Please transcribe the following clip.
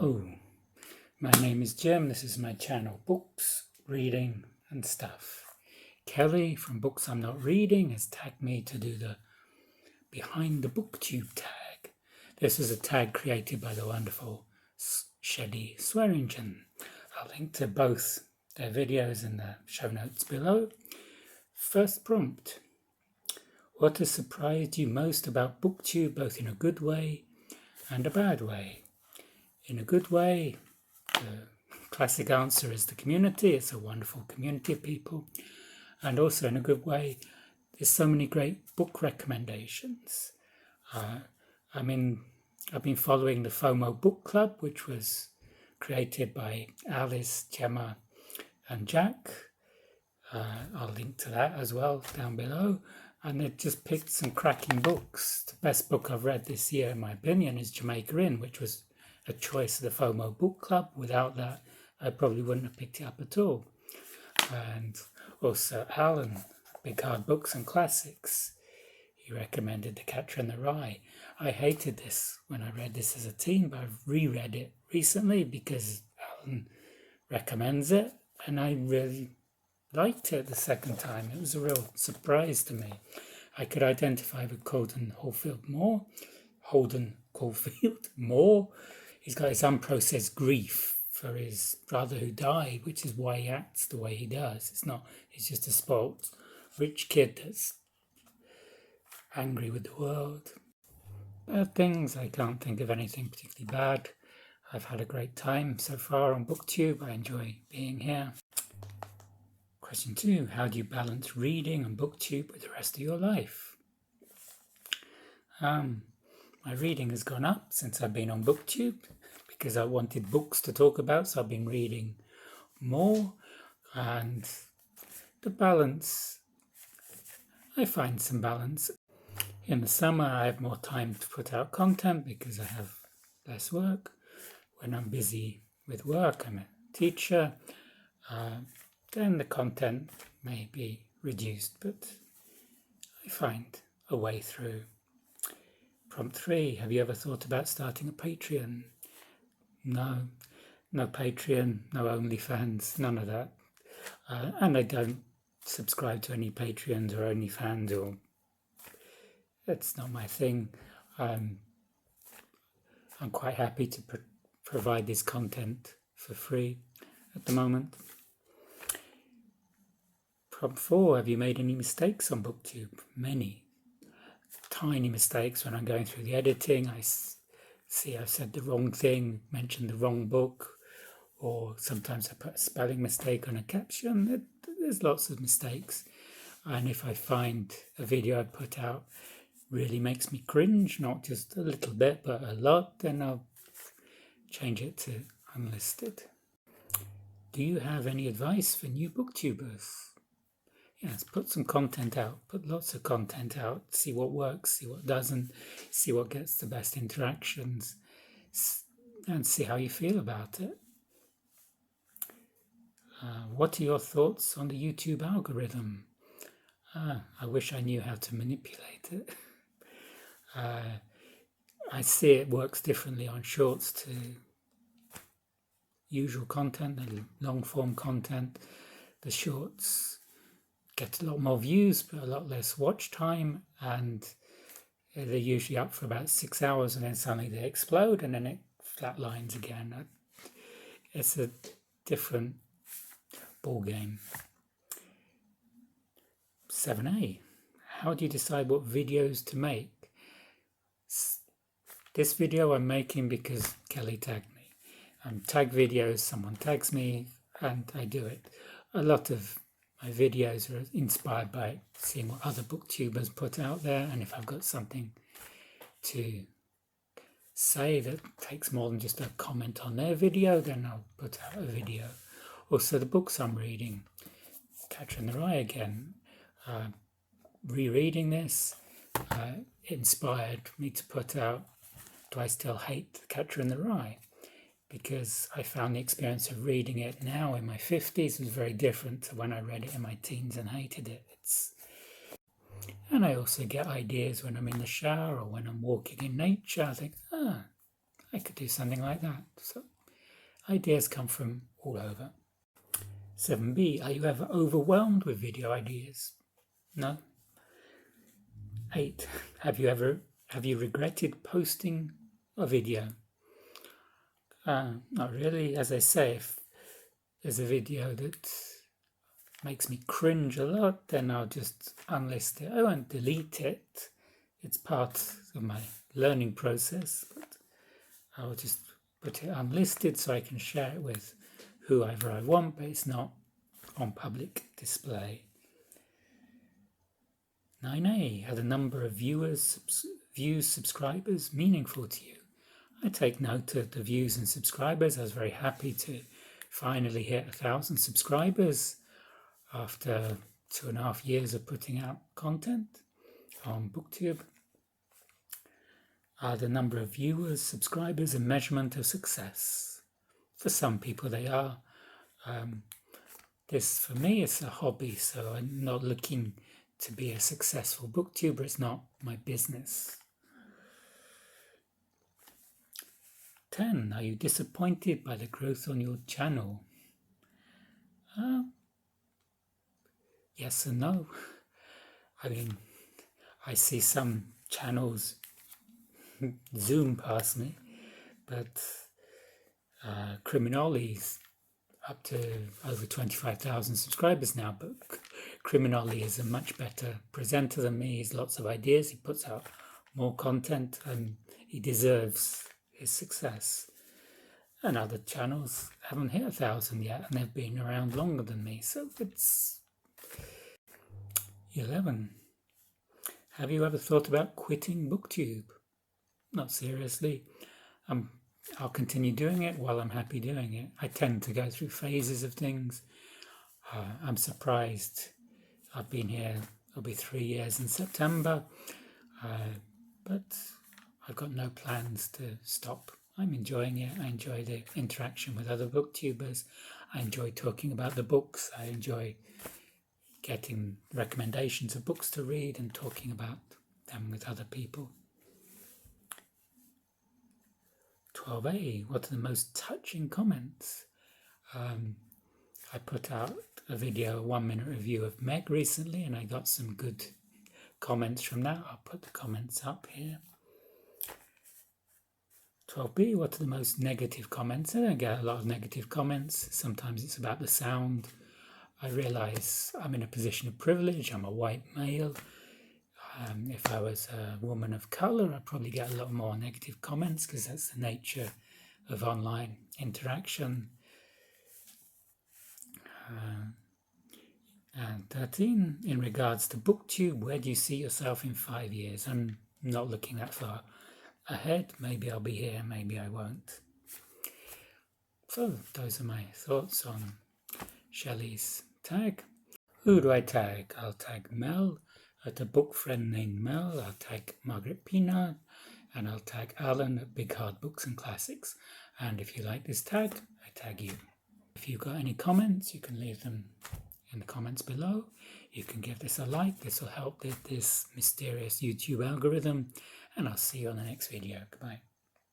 Hello, my name is Jim. This is my channel, Books, Reading and Stuff. Kelly from Books I'm Not Reading has tagged me to do the Behind the Booktube tag. This is a tag created by the wonderful Sheddy Swearingen. I'll link to both their videos in the show notes below. First prompt. What has surprised you most about Booktube, both in a good way and a bad way? In a good way, the classic answer is the community. It's a wonderful community of people. And also in a good way, there's so many great book recommendations. I've been following the FOMO Bookclub, which was created by Alice, Gemma and Jack. I'll link to that as well down below. And they've just picked some cracking books. The best book I've read this year, in my opinion, is Jamaica Inn, which was a choice of the FOMO Book Club. Without that, I probably wouldn't have picked it up at all. And also Alan, Big Hard Books and Classics. He recommended The Catcher in the Rye. I hated this when I read this as a teen, but I've reread it recently because Alan recommends it, and I really liked it the second time. It was a real surprise to me. I could identify with Holden Caulfield more. He's got his unprocessed grief for his brother who died, which is why he acts the way he does. He's just a spoiled rich kid that's angry with the world. Bad things, I can't think of anything particularly bad. I've had a great time so far on Booktube. I enjoy being here. Question 2, how do you balance reading and Booktube with the rest of your life? My reading has gone up since I've been on Booktube because I wanted books to talk about, so I've been reading more. And the balance, I find some balance. In the summer, I have more time to put out content because I have less work. When I'm busy with work, I'm a teacher, then the content may be reduced, but I find a way through. Prompt 3, have you ever thought about starting a Patreon? No Patreon, no OnlyFans, none of that. And I don't subscribe to any Patreons or OnlyFans, or that's not my thing. I'm quite happy to provide this content for free at the moment. Prompt 4, have you made any mistakes on Booktube? Many. Tiny mistakes when I'm going through the editing. I see I've said the wrong thing, mentioned the wrong book, or sometimes I put a spelling mistake on a caption. There's lots of mistakes. And if I find a video I put out really makes me cringe, not just a little bit, but a lot, then I'll change it to unlisted. Do you have any advice for new Booktubers? Yes, put some content out, put lots of content out, see what works, see what doesn't, see what gets the best interactions, and see how you feel about it. What are your thoughts on the YouTube algorithm? I wish I knew how to manipulate it. I see it works differently on shorts to usual content, the long form content. The shorts get a lot more views but a lot less watch time, and they're usually up for about 6 hours and then suddenly they explode and then it flatlines again. It's a different ball game. 7a, how do you decide what videos to make? This video I'm making because Kelly tagged me. Tag videos, someone tags me and I do it. A lot of my videos are inspired by seeing what other booktubers put out there, and if I've got something to say that takes more than just a comment on their video, then I'll put out a video. Also the books I'm reading, Catcher in the Rye again, rereading this, inspired me to put out Do I Still Hate The Catcher in the Rye? Because I found the experience of reading it now in my 50s was very different to when I read it in my teens and hated it. And I also get ideas when I'm in the shower or when I'm walking in nature. I think, I could do something like that. So ideas come from all over. 7b, are you ever overwhelmed with video ideas? No. 8, have you regretted posting a video? Not really. As I say, if there's a video that makes me cringe a lot, then I'll just unlist it. I won't delete it. It's part of my learning process, but I'll just put it unlisted so I can share it with whoever I want, but it's not on public display. 9a, are the number of views, subscribers meaningful to you? I take note of the views and subscribers. I was very happy to finally hit 1,000 subscribers after 2.5 years of putting out content on Booktube. Are the number of viewers, subscribers a measurement of success? For some people they are. This, for me, is a hobby, so I'm not looking to be a successful booktuber. It's not my business. 10, are you disappointed by the growth on your channel? Yes and no. I mean, I see some channels zoom past me, but Criminoli's up to over 25,000 subscribers now, but Criminoli is a much better presenter than me. He has lots of ideas, he puts out more content, and he deserves his success. And other channels haven't hit 1,000 yet, and they've been around longer than me, so it's... 11, have you ever thought about quitting Booktube? Not seriously. I'll continue doing it while I'm happy doing it. I tend to go through phases of things. I'm surprised. I've been here, it'll be 3 years in September, but I've got no plans to stop. I'm enjoying it. I enjoy the interaction with other booktubers. I enjoy talking about the books. I enjoy getting recommendations of books to read and talking about them with other people. 12a, what are the most touching comments? I put out a video, a 1-minute review of Meg recently, and I got some good comments from that. I'll put the comments up here. 12b, what are the most negative comments? I don't get a lot of negative comments. Sometimes it's about the sound. I realise I'm in a position of privilege. I'm a white male. If I was a woman of colour, I'd probably get a lot more negative comments because that's the nature of online interaction. And 13, in regards to Booktube, where do you see yourself in 5 years? I'm not looking that far ahead. Maybe I'll be here, maybe I won't. So those are my thoughts on Shelley's tag. Who do I tag? I'll tag Mel, at a book friend named Mel. I'll tag Margaret Pinard, and I'll tag Alan at Big Hard Books and Classics. And if you like this tag, I tag you. If you've got any comments, you can leave them in the comments below. You can give this a like. This will help with this mysterious YouTube algorithm. And I'll see you on the next video. Goodbye.